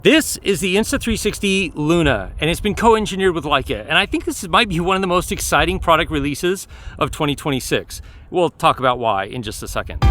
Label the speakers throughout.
Speaker 1: This is the Insta360 Luna, and it's been co-engineered with Leica, and I think this might be one of the most exciting product releases of 2026. We'll talk about why in just a second.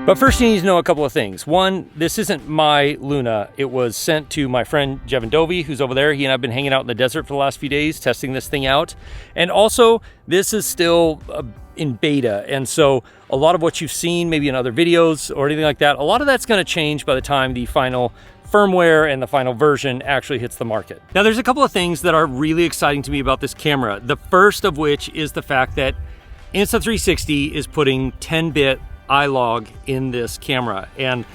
Speaker 1: But first you need to know a couple of things. One, this isn't my Luna. It was sent to my friend Jevin Dovey, who's over there. He and I have been hanging out in the desert for the last few days, testing this thing out. And also, this is still in beta. And so a lot of what you've seen, maybe in other videos or anything like that, a lot of that's gonna change by the time the final firmware and the final version actually hits the market. Now, there's a couple of things that are really exciting to me about this camera. The first of which is the fact that Insta360 is putting 10-bit iLog in this camera, and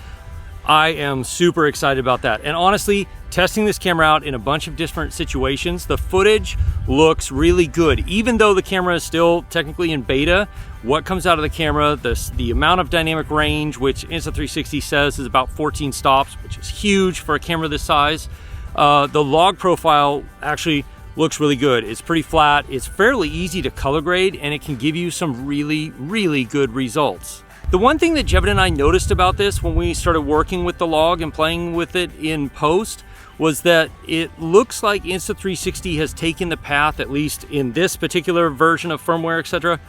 Speaker 1: I am super excited about that. And honestly, testing this camera out in a bunch of different situations, the footage looks really good. Even though the camera is still technically in beta, what comes out of the camera, the amount of dynamic range, which Insta360 says is about 14 stops, which is huge for a camera this size. The log profile actually looks really good. It's pretty flat, it's fairly easy to color grade, and it can give you some really, really good results. The one thing that Jevin and I noticed about this when we started working with the log and playing with it in post was that it looks like Insta360 has taken the path, at least in this particular version of firmware, etc.,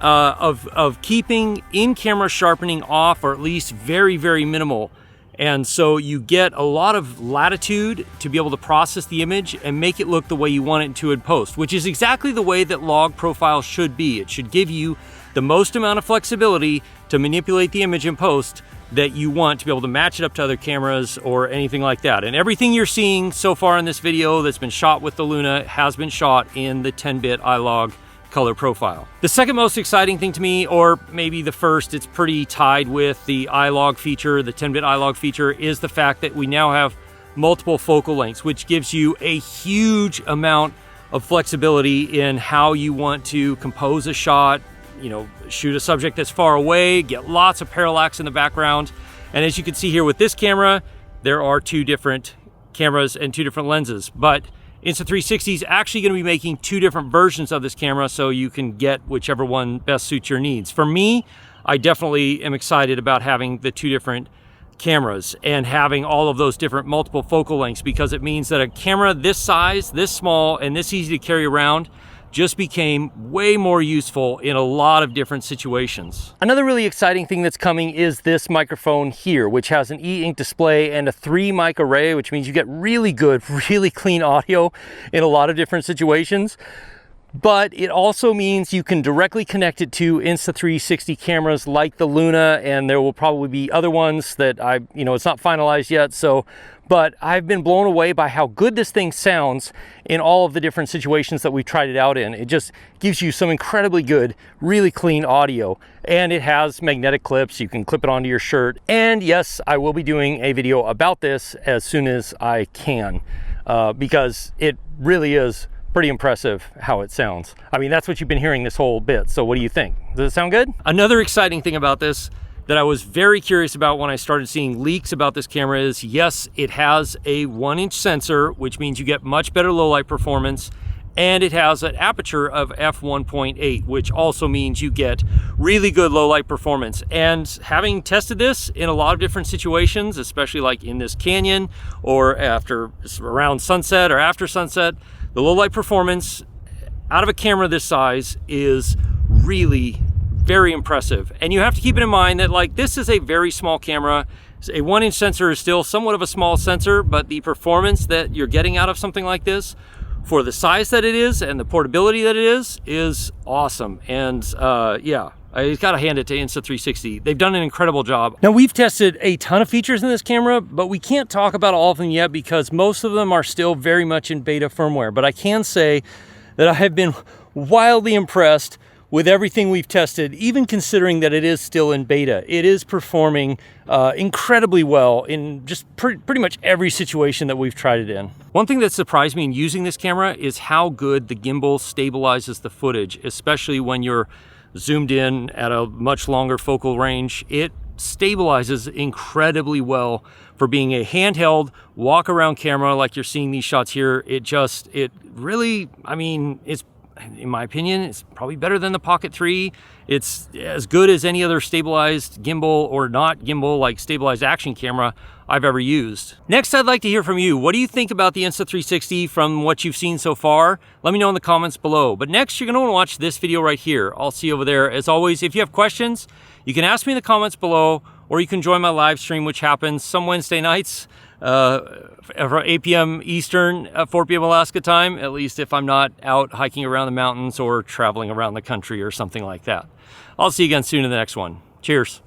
Speaker 1: of keeping in-camera sharpening off, or at least very, very minimal. And so you get a lot of latitude to be able to process the image and make it look the way you want it to in post, which is exactly the way that log profile should be. It should give you the most amount of flexibility to manipulate the image in post that you want to be able to match it up to other cameras or anything like that. And everything you're seeing so far in this video that's been shot with the Luna has been shot in the 10-bit iLog color profile. The second most exciting thing to me, or maybe the first, it's pretty tied with the iLog feature, the 10-bit iLog feature, is the fact that we now have multiple focal lengths, which gives you a huge amount of flexibility in how you want to compose a shot, you know, shoot a subject that's far away, get lots of parallax in the background. And as you can see here with this camera, there are two different cameras and two different lenses, but Insta360 is actually going to be making two different versions of this camera, so you can get whichever one best suits your needs. For me, I definitely am excited about having the two different cameras and having all of those different multiple focal lengths, because it means that a camera this size, this small, and this easy to carry around just became way more useful in a lot of different situations. Another really exciting thing that's coming is this microphone here, which has an e-ink display and a 3-mic array, which means you get really good, really clean audio in a lot of different situations. But it also means you can directly connect it to Insta360 cameras like the Luna, and there will probably be other ones that it's not finalized yet. But I've been blown away by how good this thing sounds in all of the different situations that we've tried it out in. It just gives you some incredibly good, really clean audio. And it has magnetic clips. You can clip it onto your shirt. And yes, I will be doing a video about this as soon as I can, because it really is pretty impressive how it sounds. I mean, that's what you've been hearing this whole bit. So what do you think? Does it sound good? Another exciting thing about this that I was very curious about when I started seeing leaks about this camera is, yes, it has a 1-inch sensor, which means you get much better low light performance, and it has an aperture of f1.8, which also means you get really good low light performance. And having tested this in a lot of different situations, especially like in this canyon or around sunset or after sunset, the low light performance out of a camera this size is really very impressive. And you have to keep it in mind that, like, this is a very small camera, A 1-inch sensor is still somewhat of a small sensor, but the performance that you're getting out of something like this, for the size that it is and the portability that it is awesome. And yeah, I gotta hand it to Insta360. They've done an incredible job. Now, we've tested a ton of features in this camera, but we can't talk about all of them yet because most of them are still very much in beta firmware. But I can say that I have been wildly impressed with everything we've tested, even considering that it is still in beta. It is performing incredibly well in just pretty much every situation that we've tried it in. One thing that surprised me in using this camera is how good the gimbal stabilizes the footage, especially when you're zoomed in at a much longer focal range. It stabilizes incredibly well for being a handheld walk around camera like you're seeing these shots here. It really, I mean, it's, in my opinion, it's probably better than the Pocket 3. It's as good as any other stabilized gimbal or not gimbal, like stabilized action camera I've ever used. Next, I'd like to hear from you. What do you think about the Insta360 from what you've seen so far? Let me know in the comments below. But next, you're gonna wanna watch this video right here. I'll see you over there. As always, if you have questions, you can ask me in the comments below, or you can join my live stream, which happens some Wednesday nights, 8 p.m. Eastern, 4 p.m. Alaska time, at least if I'm not out hiking around the mountains or traveling around the country or something like that. I'll see you again soon in the next one. Cheers.